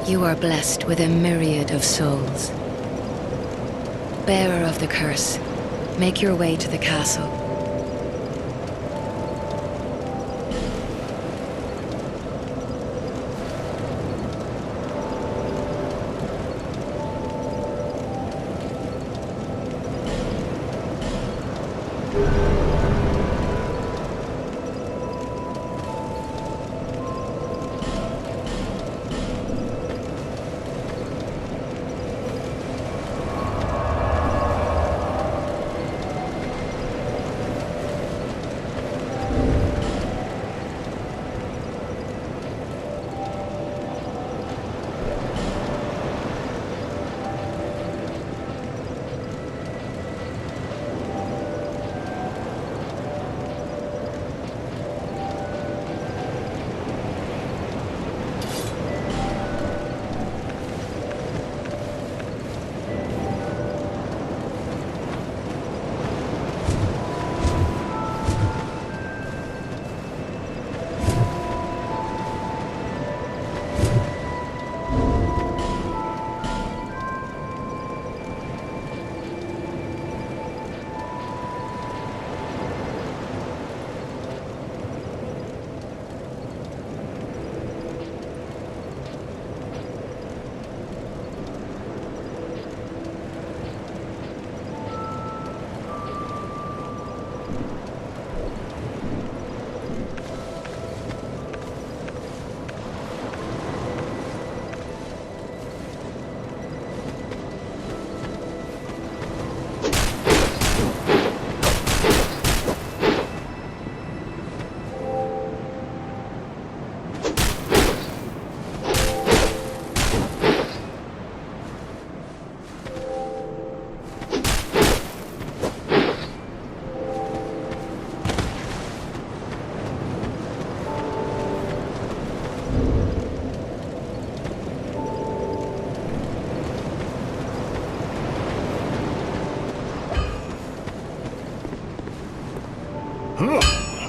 You are blessed with a myriad of souls. Bearer of the curse, make your way to the castle.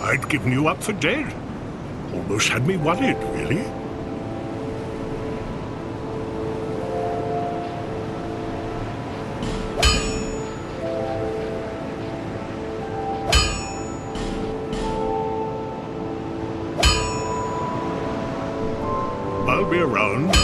I'd given you up for dead. Almost had me worried, really. I'll be around.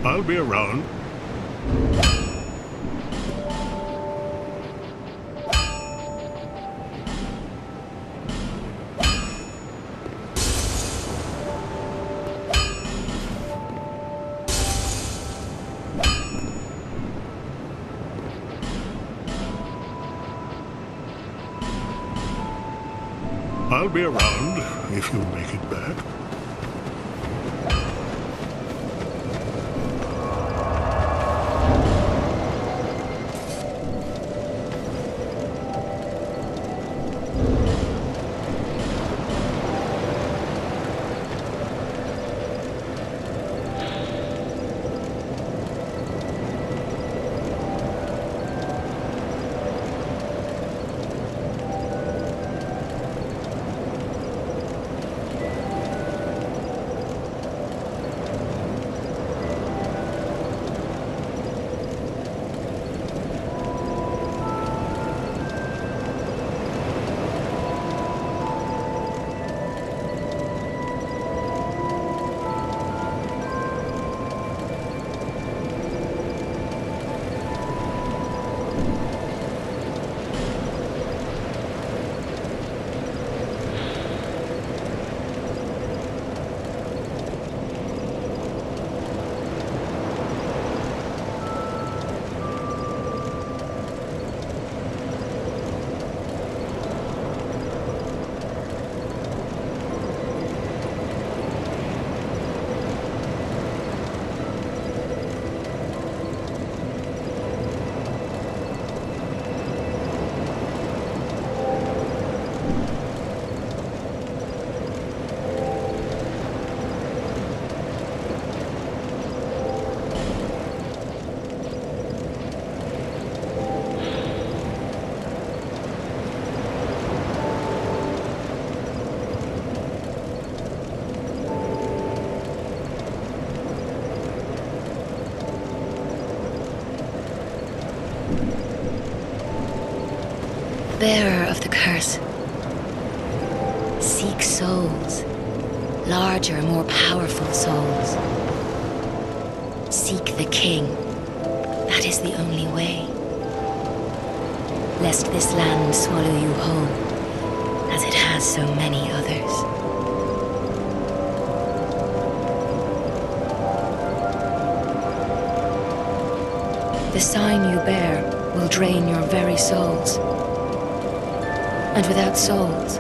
I'll be around. I'll be around if you make it back. bearer of the curse. Seek souls. Larger, more powerful souls. Seek the king. That is the only way. Lest this land swallow you whole, as it has so many others. The sign you bear will drain your very souls. And without souls,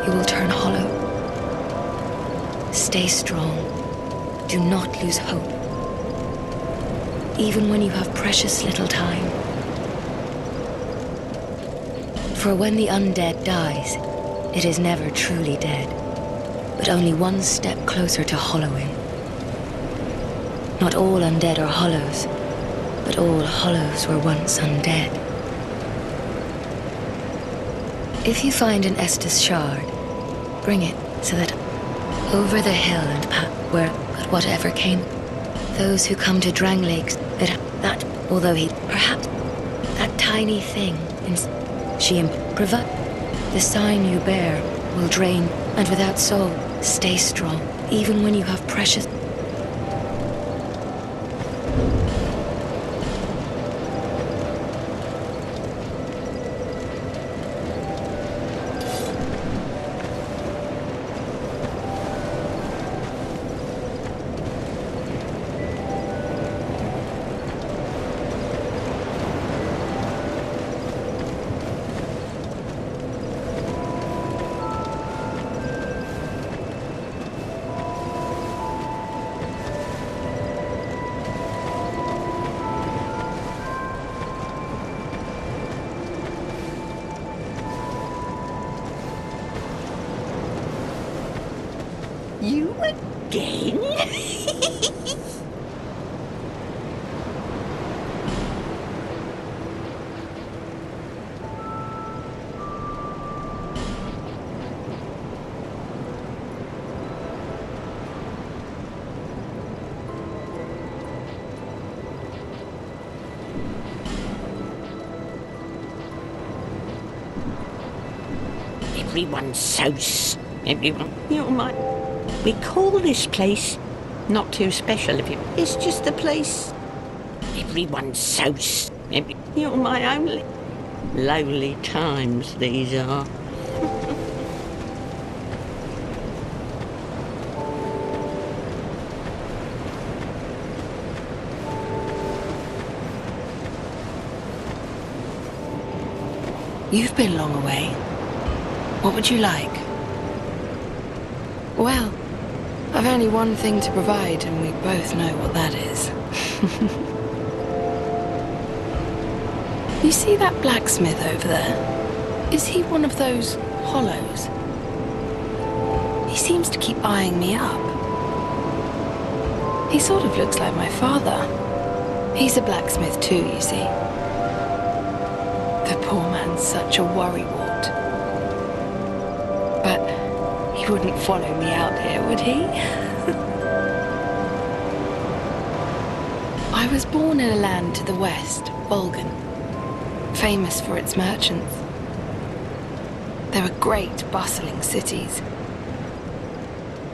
you will turn hollow. Stay strong. Do not lose hope. Even when you have precious little time. For when the undead dies, it is never truly dead, but only one step closer to hollowing. Not all undead are hollows, but all hollows were once undead. If you find an Estus shard, bring it so that over the hill and where but whatever came, those who come to Drang Lakes, that although he perhaps that tiny thing provide the sign you bear will drain, and without soul, stay strong, even when you have precious. You again? Everyone's so everyone. You're my. We call this place not too special if you. It's just a place. Everyone's so you're my only. Lowly times these are. You've been long away. What would you like? Well, I've only one thing to provide, and we both know what that is. You see that blacksmith over there? Is he one of those hollows? He seems to keep eyeing me up. He sort of looks like my father. He's a blacksmith too, you see. The poor man's such a worrywart. But he wouldn't follow me out here, would he? I was born in a land to the west, Volgan, famous for its merchants. They were great, bustling cities.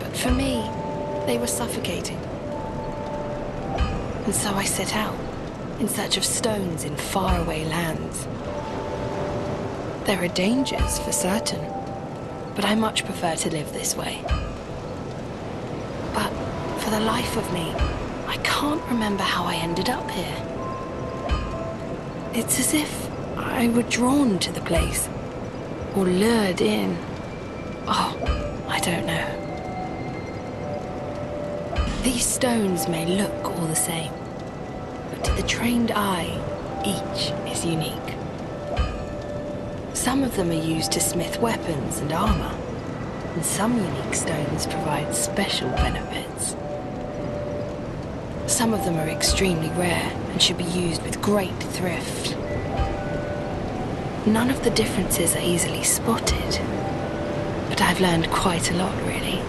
But for me, they were suffocating. And so I set out, in search of stones in faraway lands. There are dangers, for certain, but I much prefer to live this way. But for the life of me, I can't remember how I ended up here. It's as if I were drawn to the place, or lured in. Oh, I don't know. These stones may look all the same, but to the trained eye, each is unique. Some of them are used to smith weapons and armor, and some unique stones provide special benefits. Some of them are extremely rare and should be used with great thrift. None of the differences are easily spotted, but I've learned quite a lot, really.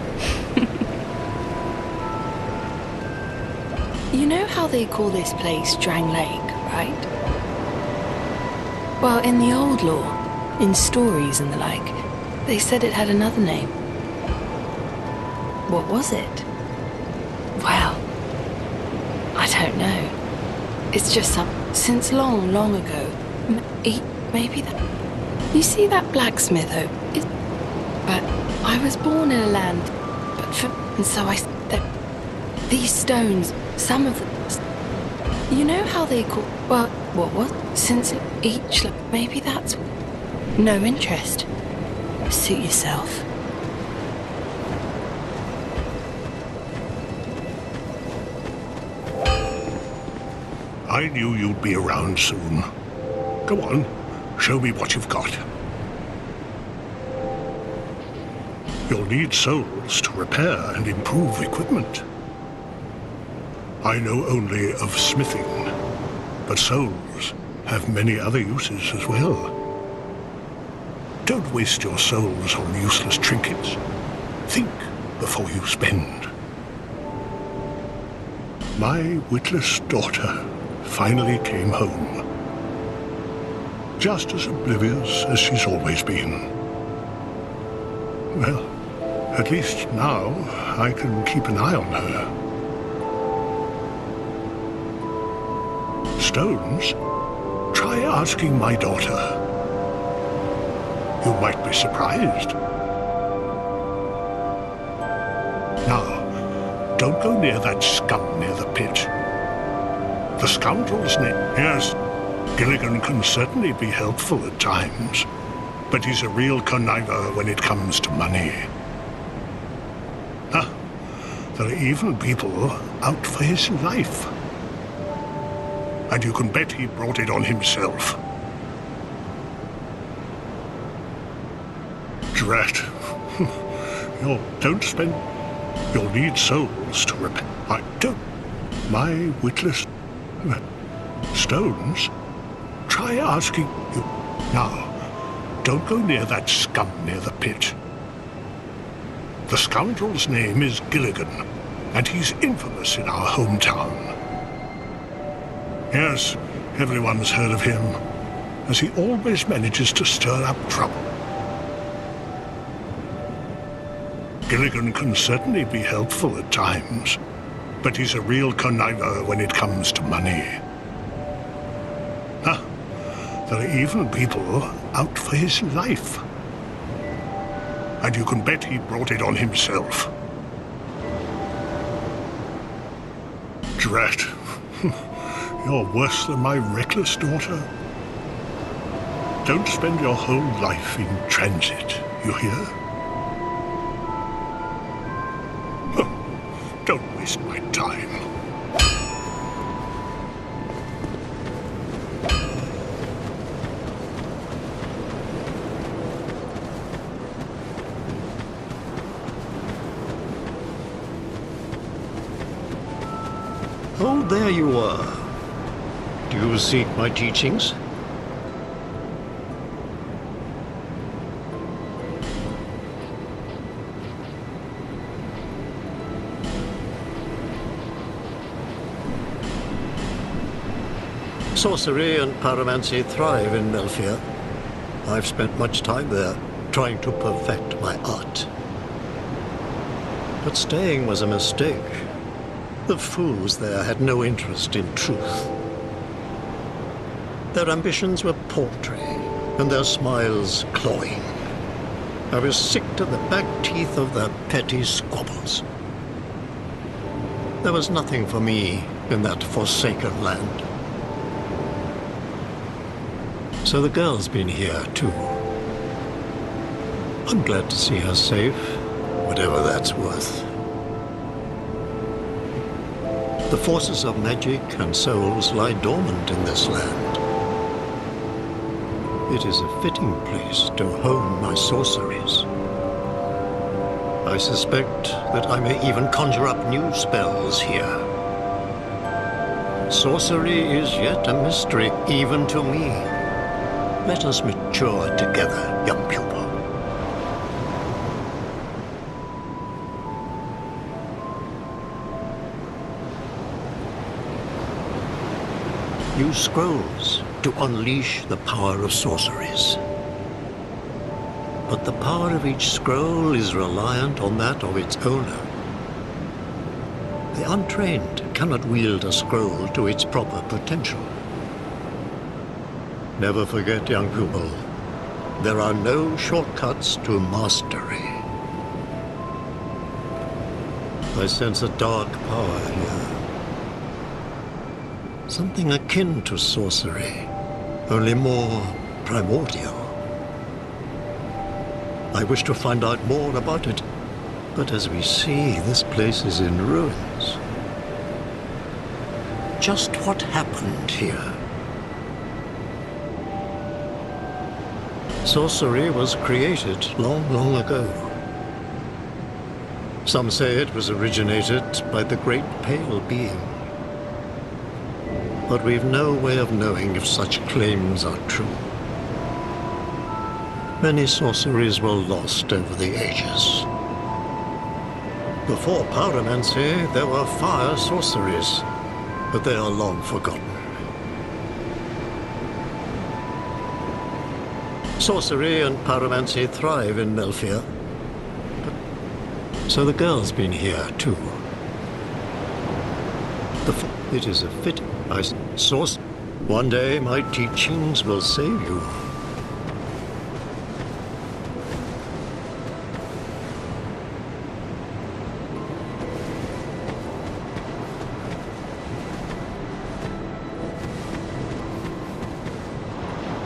You know how they call this place Drang Lake, right? Well, in the old lore, In stories and the like, they said it had another name. What was it? Well, I don't know. It's just since long, long ago. Maybe that... You see that blacksmith, but I was born in a land, and so these stones, some of them... You know how they call... Well, what? Since each... Maybe that's... No interest. Suit yourself. I knew you'd be around soon. Go on, show me what you've got. You'll need souls to repair and improve equipment. I know only of smithing, but souls have many other uses as well. Don't waste your souls on useless trinkets. Think before you spend. My witless daughter finally came home. Just as oblivious as she's always been. Well, at least now I can keep an eye on her. Stones? Try asking my daughter. You might be surprised. Now, don't go near that scum near the pit. The scoundrel's name... Yes, Gilligan can certainly be helpful at times, but he's a real conniver when it comes to money. Ah, there are even people out for his life. And you can bet he brought it on himself. Drat. Don't spend... You'll need souls to repair... I don't... My witless... Stones? Try asking you... Now, don't go near that scum near the pit. The scoundrel's name is Gilligan, and he's infamous in our hometown. Yes, everyone's heard of him, as he always manages to stir up trouble. Gilligan can certainly be helpful at times, but he's a real conniver when it comes to money. Ah, there are even people out for his life. And you can bet he brought it on himself. Drat. You're worse than my reckless daughter. Don't spend your whole life in transit, you hear? Don't waste my time. Oh, there you are. Do you seek my teachings? Sorcery and pyromancy thrive in Melfia. I've spent much time there, trying to perfect my art. But staying was a mistake. The fools there had no interest in truth. Their ambitions were paltry, and their smiles cloying. I was sick to the back teeth of their petty squabbles. There was nothing for me in that forsaken land. So the girl's been here, too. I'm glad to see her safe, whatever that's worth. The forces of magic and souls lie dormant in this land. It is a fitting place to hone my sorceries. I suspect that I may even conjure up new spells here. Sorcery is yet a mystery even to me. Let us mature together, young pupil. Use scrolls to unleash the power of sorceries. but the power of each scroll is reliant on that of its owner. The untrained cannot wield a scroll to its proper potential. Never forget, young pupil, there are no shortcuts to mastery. I sense a dark power here. Something akin to sorcery, only more primordial. I wish to find out more about it, but as we see, this place is in ruins. Just what happened here? Sorcery was created long, long ago. Some say it was originated by the Great Pale Being. But we've no way of knowing if such claims are true. Many sorceries were lost over the ages. Before pyromancy, there were fire sorceries, but they are long forgotten. Sorcery and pyromancy thrive in Melfia. So the girl's been here, too. It is a fit source. One day, my teachings will save you.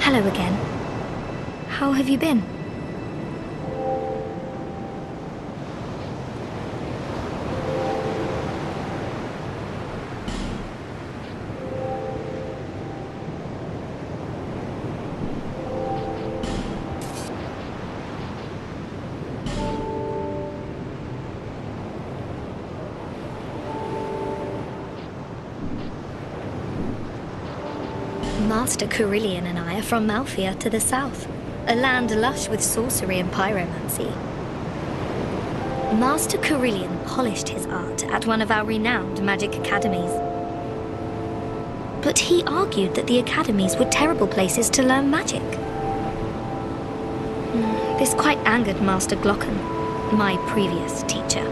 Hello again. How have you been? Master Carillion and I are from Malfia to the south, a land lush with sorcery and pyromancy. Master Carillion polished his art at one of our renowned magic academies. But he argued that the academies were terrible places to learn magic. This quite angered Master Glocken, my previous teacher.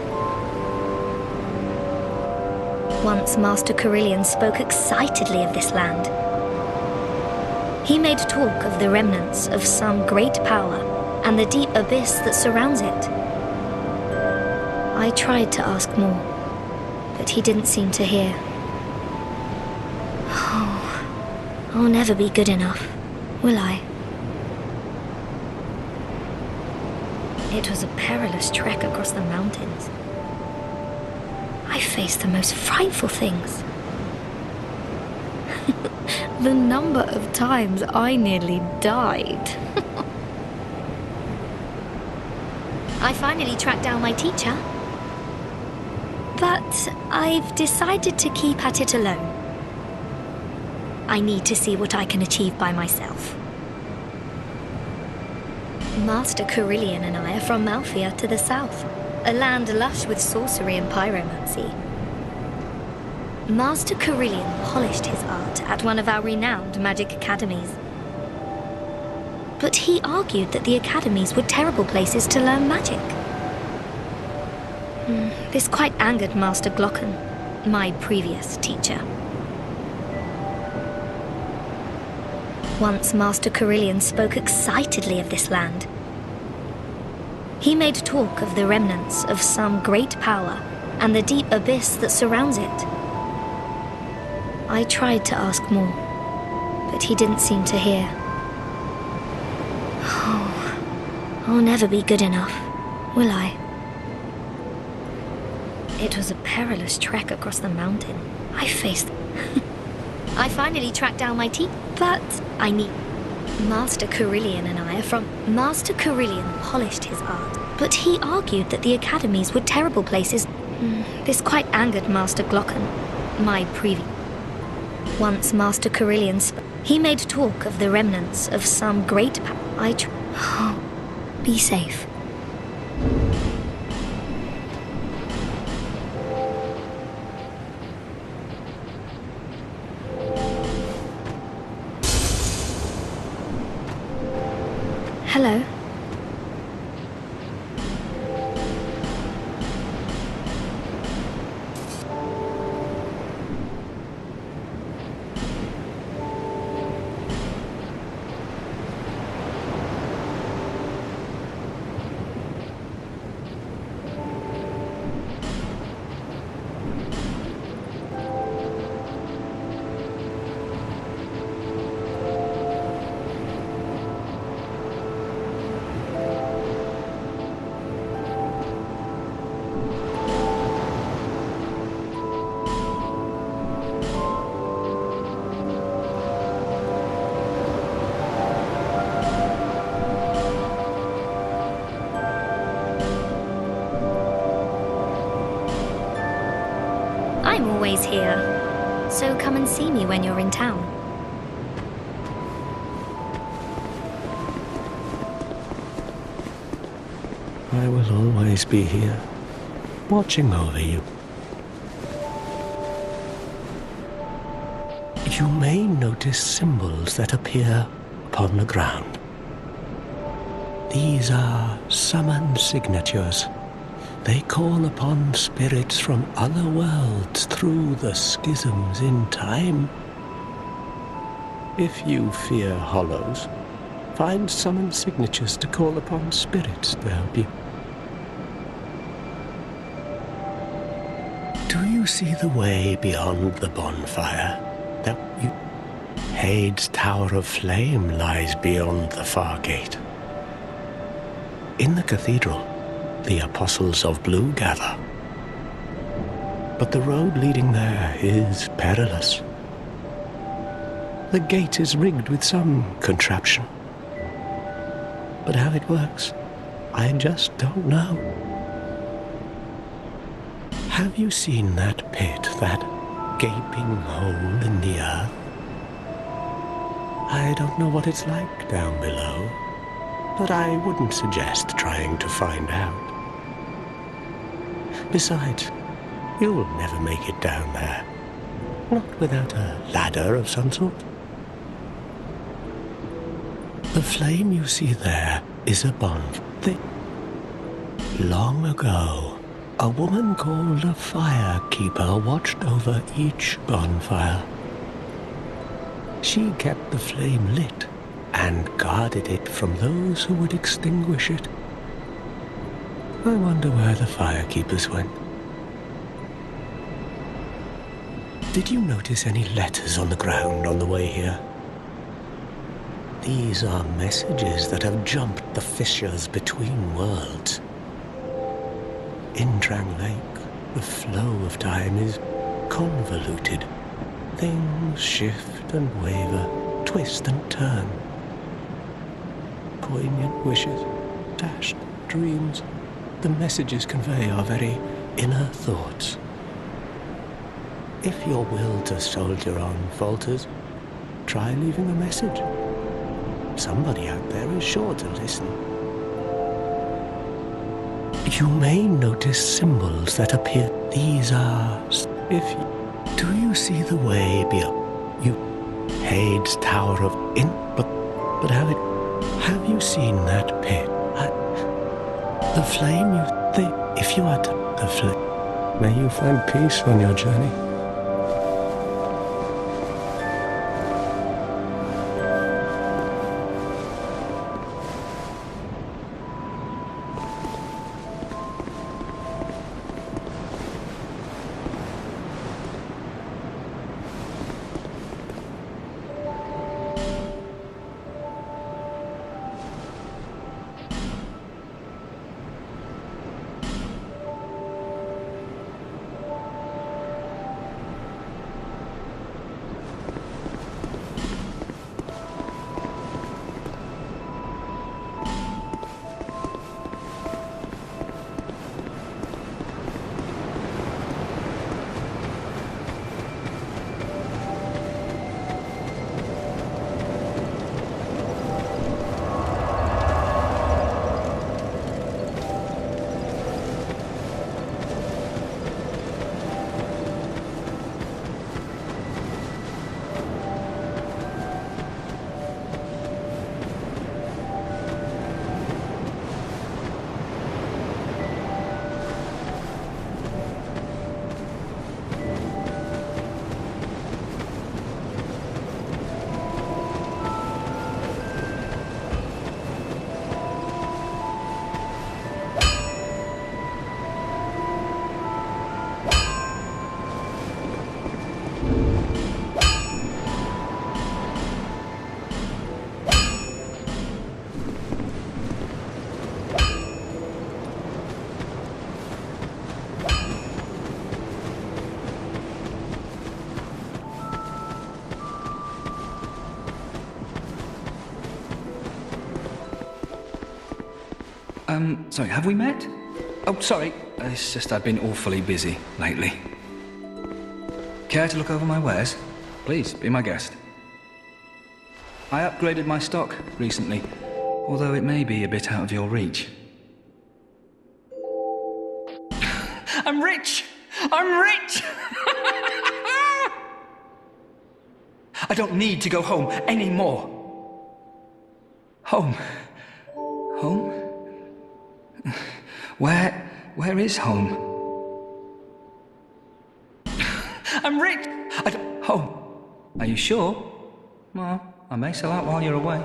Once Master Carillion spoke excitedly of this land. He made talk of the remnants of some great power and the deep abyss that surrounds it. I tried to ask more, but he didn't seem to hear. Oh, I'll never be good enough, will I? It was a perilous trek across the mountains. I faced the most frightful things. The number of times I nearly died. I finally tracked down my teacher. But I've decided to keep at it alone. I need to see what I can achieve by myself. Master Carillion and I are from Malfia to the south, a land lush with sorcery and pyromancy. Master Carillion polished his art at one of our renowned magic academies. But he argued that the academies were terrible places to learn magic. This quite angered Master Glocken, my previous teacher. Once Master Carillion spoke excitedly of this land. He made talk of the remnants of some great power and the deep abyss that surrounds it. I tried to ask more, but he didn't seem to hear. Oh, I'll never be good enough, will I? It was a perilous trek across the mountain. I faced... I finally tracked down my teeth, but I need... Master Carillion and I are from... Master Carillion polished his art, but he argued that the academies were terrible places. This quite angered Master Glocken, my previous... Once Master Carillion spoke, he made talk of the remnants of some great power. Be safe. Hello. I'm always here. So come and see me when you're in town. I will always be here, watching over you. You may notice symbols that appear upon the ground. These are summon signatures. They call upon spirits from other worlds through the schisms in time. If you fear hollows, find summon signatures to call upon spirits to help you. Do you see the way beyond the bonfire? Hade's Tower of Flame lies beyond the far gate. In the cathedral, the Apostles of Blue gather. But the road leading there is perilous. The gate is rigged with some contraption. But how it works, I just don't know. Have you seen that pit, that gaping hole in the earth? I don't know what it's like down below, but I wouldn't suggest trying to find out. Besides, you'll never make it down there. Not without a ladder of some sort. The flame you see there is a bond. Long ago, a woman called a firekeeper watched over each bonfire. She kept the flame lit and guarded it from those who would extinguish it. I wonder where the firekeepers went. Did you notice any letters on the ground on the way here? These are messages that have jumped the fissures between worlds. In Drang Lake, the flow of time is convoluted. Things shift and waver, twist and turn. Poignant wishes, dashed dreams. The messages convey our very inner thoughts. If your will to soldier on falters, try leaving a message. Somebody out there is sure to listen. You may notice symbols that appear. These are... Do you see the way beyond? Hade's Tower of... But have you seen that pit? The flame if you are the flame, may you find peace on your journey. Sorry, have we met? Oh, sorry. It's just I've been awfully busy lately. Care to look over my wares? Please, be my guest. I upgraded my stock recently, although it may be a bit out of your reach. I'm rich! I'm rich! I don't need to go home anymore. Home? Home? Where is home? I'm rich! Home. Are you sure? Well, I may sell out while you're away.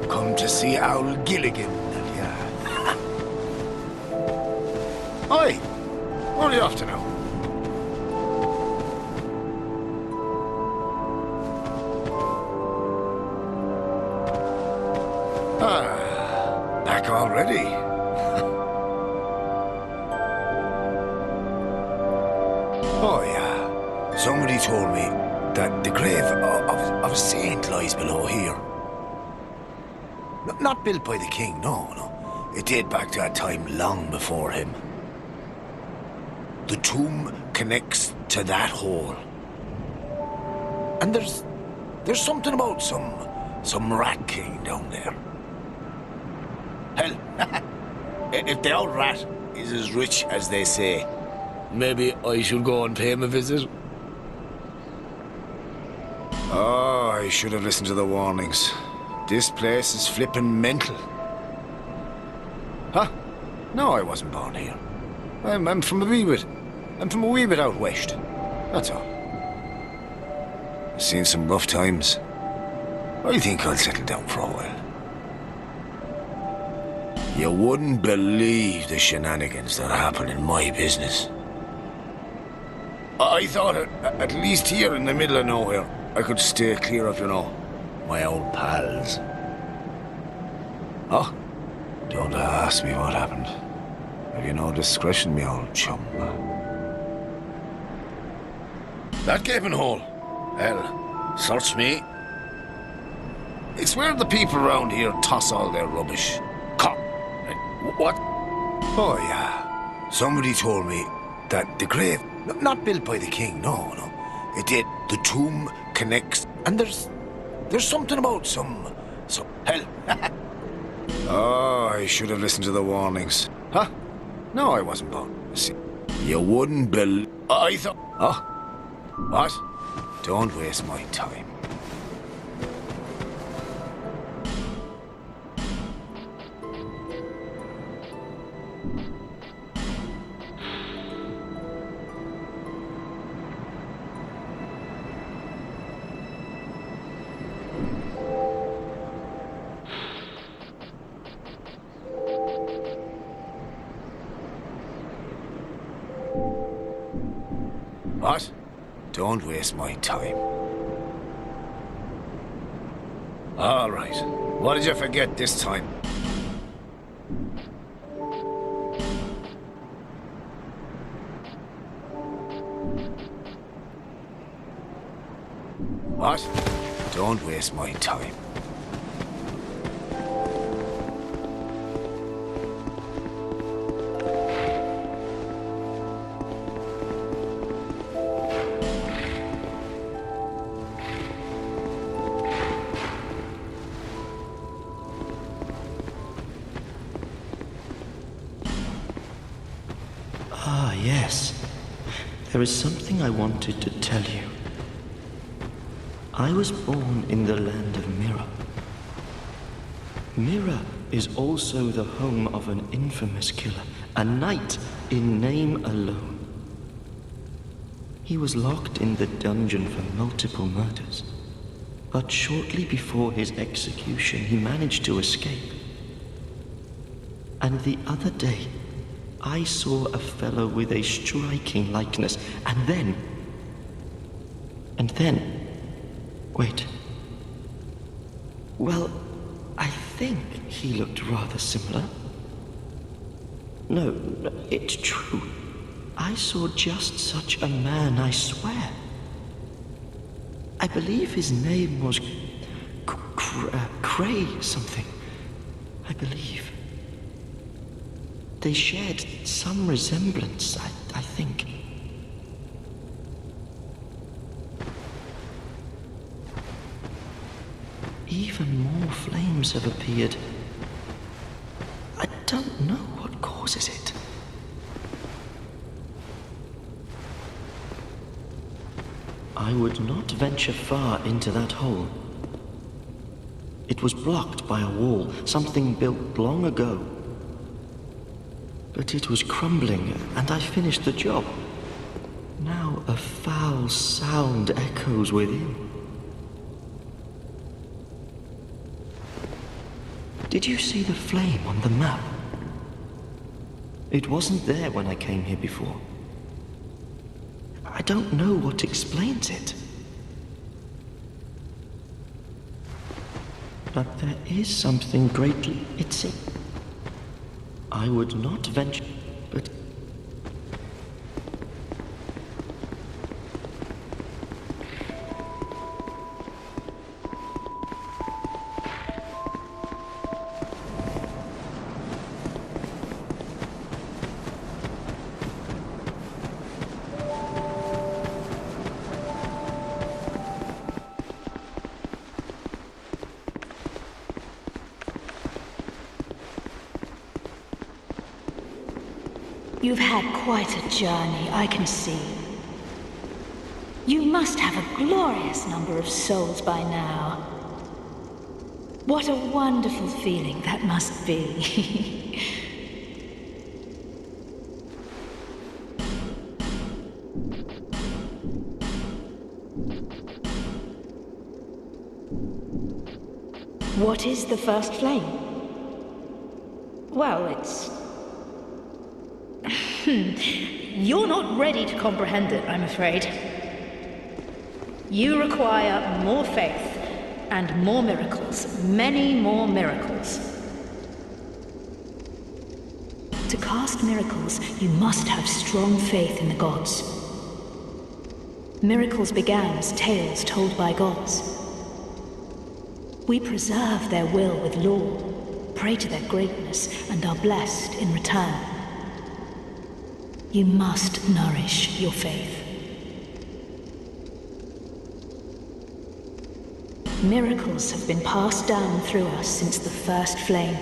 Come to see Owl Gilligan, yeah. Oi! Where are you off to now? Back already? Oh, yeah. Somebody told me that the grave of a saint lies below here. Not built by the king, no. It dated back to a time long before him. The tomb connects to that hole. And there's something about some rat king down there. Hell, if the old rat is as rich as they say, maybe I should go and pay him a visit. Oh, I should have listened to the warnings. This place is flippin' mental. Huh? No, I wasn't born here. I'm from a wee bit out west. That's all. I've seen some rough times. I think I'll settle down for a while. You wouldn't believe the shenanigans that happen in my business. I thought at least here in the middle of nowhere, I could stay clear of, my old pals. Oh, don't ask me what happened. Have you no discretion, me old chum? That gaping hole? Hell, search me. It's where the people around here toss all their rubbish. What? Oh, yeah. Somebody told me that the grave, not built by the king, no. It did. The tomb connects, and there's something about some hell. Oh, I should have listened to the warnings. Huh? No, I wasn't born. See, you wouldn't believe. I thought. Oh, what? Don't waste my time. What? Don't waste my time. All right. What did you forget this time? What? Don't waste my time. Ah, yes. There is something I wanted to tell you. I was born in the land of Mirror. Mirror is also the home of an infamous killer, a knight in name alone. He was locked in the dungeon for multiple murders, but shortly before his execution, he managed to escape. And the other day, I saw a fellow with a striking likeness, and then... Wait. Well, I think he looked rather similar. No, it's true. I saw just such a man, I swear. I believe his name was... Cray something. I believe. They shared some resemblance, I think. Even more flames have appeared. I don't know what causes it. I would not venture far into that hole. It was blocked by a wall, something built long ago. But it was crumbling, and I finished the job. Now a foul sound echoes within. Did you see the flame on the map? It wasn't there when I came here before. I don't know what explains it. But there is something greatly... I would not venture, but... You've had quite a journey, I can see. You must have a glorious number of souls by now. What a wonderful feeling that must be. What is the first flame? Well, it's... You're not ready to comprehend it, I'm afraid. You require more faith and more miracles, many more miracles. To cast miracles, you must have strong faith in the gods. Miracles began as tales told by gods. We preserve their will with law, pray to their greatness, and are blessed in return. You must nourish your faith. Miracles have been passed down through us since the first flame.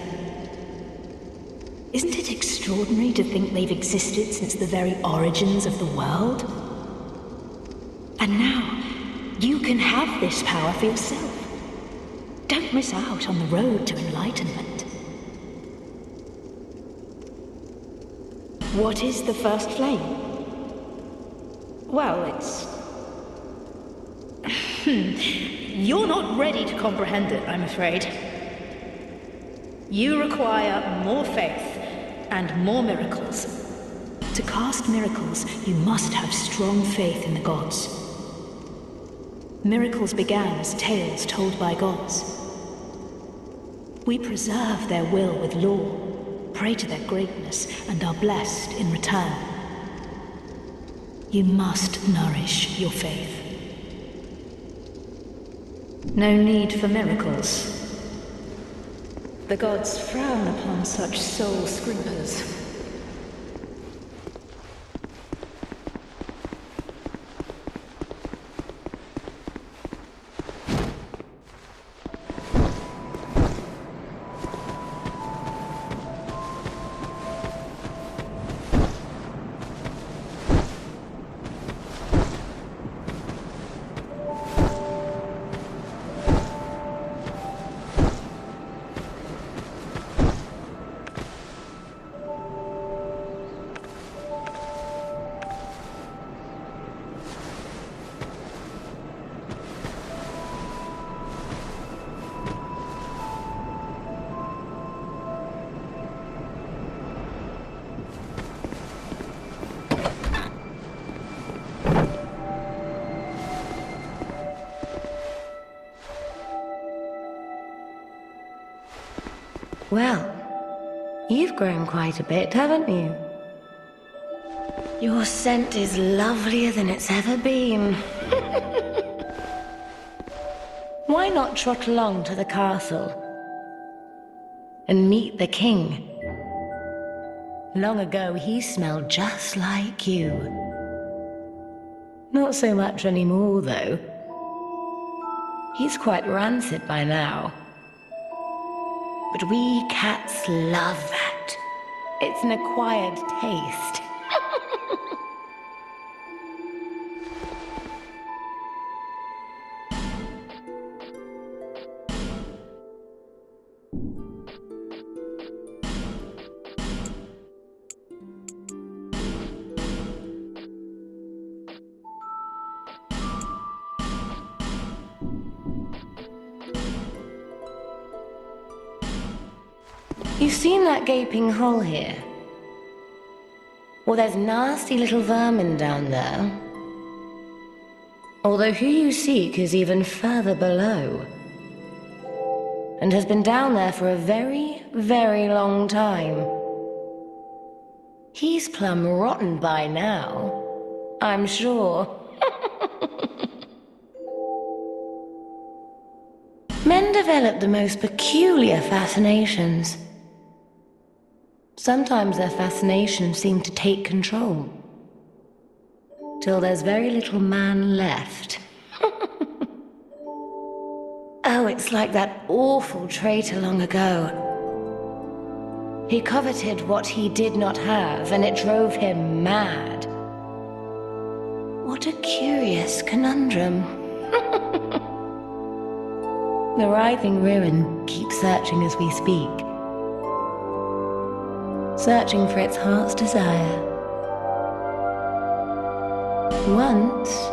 Isn't it extraordinary to think they've existed since the very origins of the world? And now, you can have this power for yourself. Don't miss out on the road to enlightenment. What is the first flame? Well, it's... You're not ready to comprehend it, I'm afraid. You require more faith and more miracles. To cast miracles, you must have strong faith in the gods. Miracles began as tales told by gods. We preserve their will with law, pray to their greatness, and are blessed in return. You must nourish your faith. No need for miracles. The gods frown upon such soul scrimpers. Well, you've grown quite a bit, haven't you? Your scent is lovelier than it's ever been. Why not trot along to the castle and meet the king? Long ago, he smelled just like you. Not so much anymore, though. He's quite rancid by now. But we cats love that. It's an acquired taste. You've seen that gaping hole here? Well, there's nasty little vermin down there. Although who you seek is even further below. And has been down there for a very, very long time. He's plumb rotten by now, I'm sure. Men develop the most peculiar fascinations. Sometimes their fascinations seem to take control. Till there's very little man left. Oh, it's like that awful traitor long ago. He coveted what he did not have, and it drove him mad. What a curious conundrum. The writhing ruin keeps searching as we speak. Searching for its heart's desire. Once,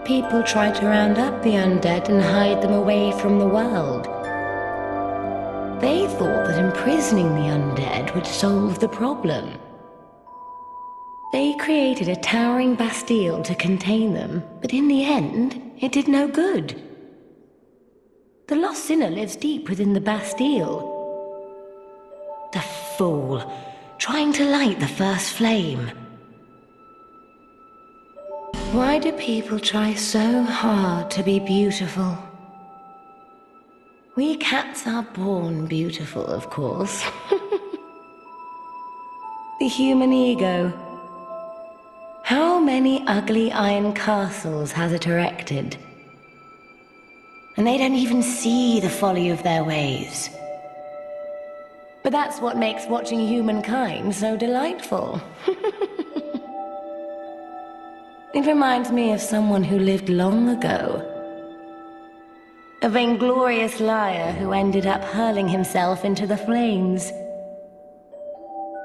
people tried to round up the undead and hide them away from the world. They thought that imprisoning the undead would solve the problem. They created a towering bastille to contain them, but in the end, it did no good. The lost sinner lives deep within the bastille. The fool, trying to light the first flame. Why do people try so hard to be beautiful? We cats are born beautiful, of course. The human ego. How many ugly iron castles has it erected? And they don't even see the folly of their ways. But that's what makes watching humankind so delightful. It reminds me of someone who lived long ago. A vainglorious liar who ended up hurling himself into the flames.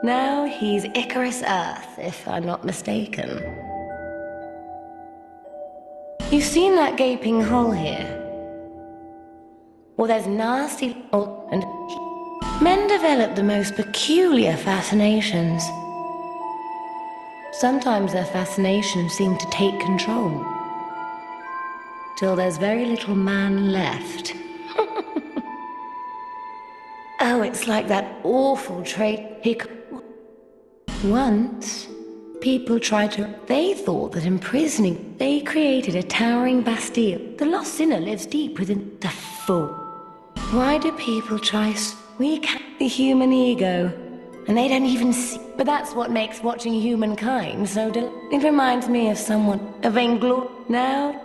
Now he's Icarus Earth, if I'm not mistaken. You've seen that gaping hole here? Well, there's nasty... Oh, and... Men develop the most peculiar fascinations. Sometimes their fascinations seem to take control. Till there's very little man left. Oh, it's like that awful trait. Once, people tried to... They thought that imprisoning... They created a towering bastille. The lost sinner lives deep within... The fool. Why do people try... We can't... The human ego. And they don't even see... But that's what makes watching humankind so It reminds me of someone... A vainglory... Now...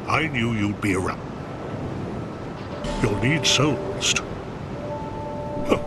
I knew you'd be around. You'll need souls to... Huh.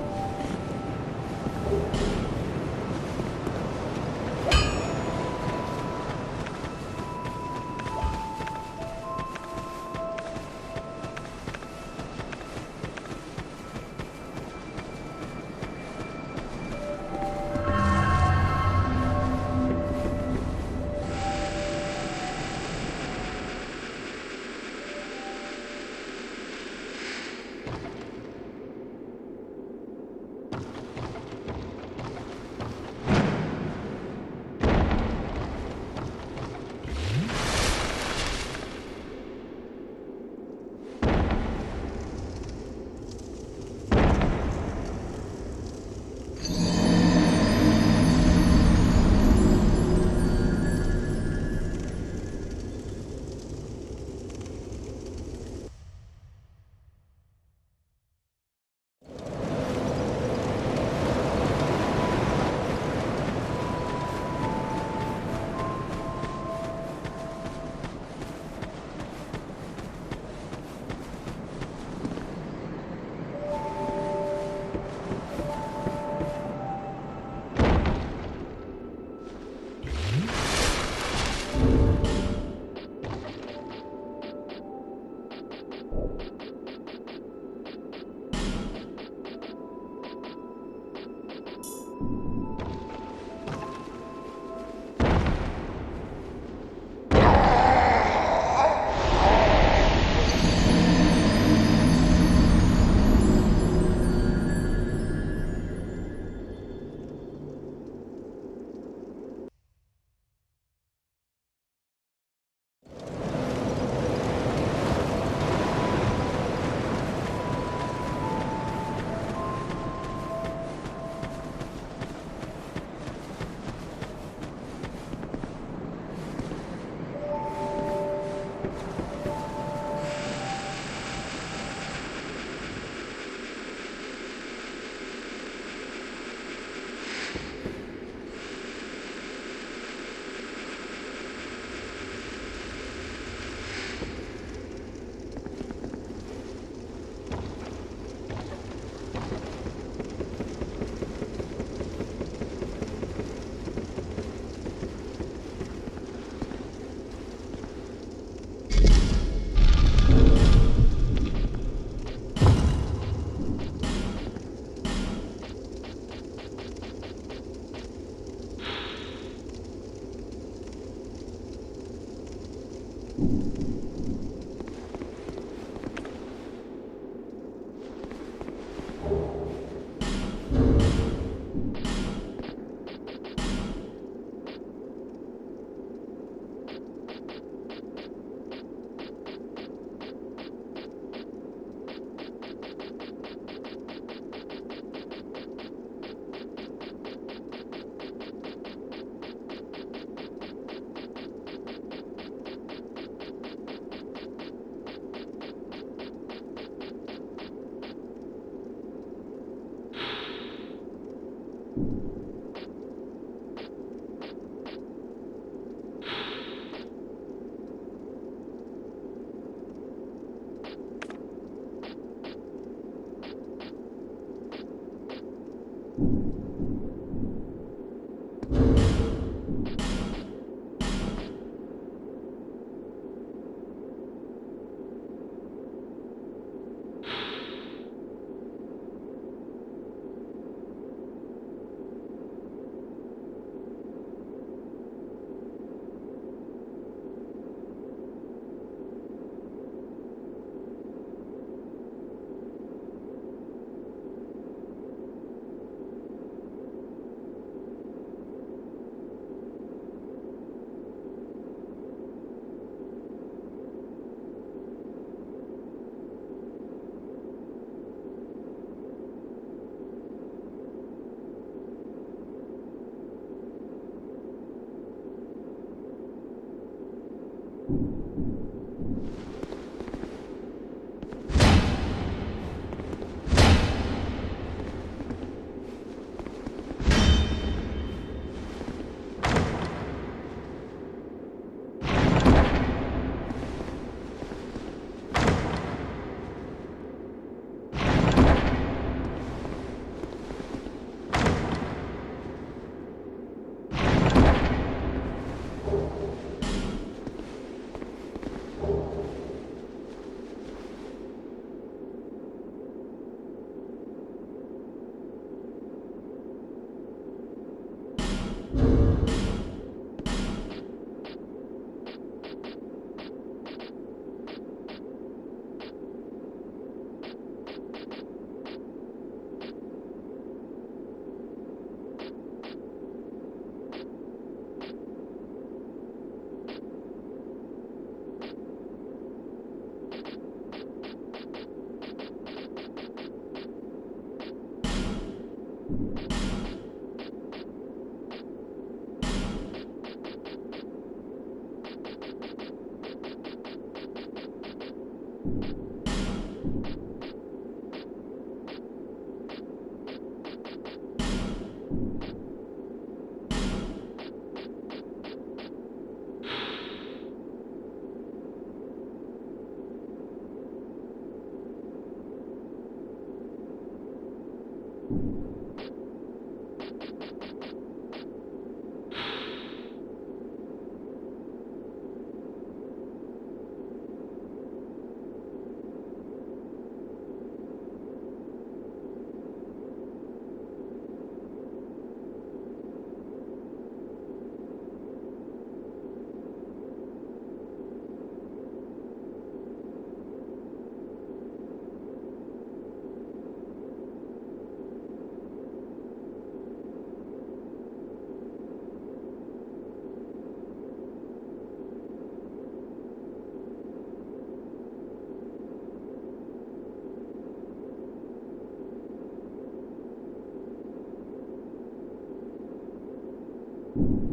You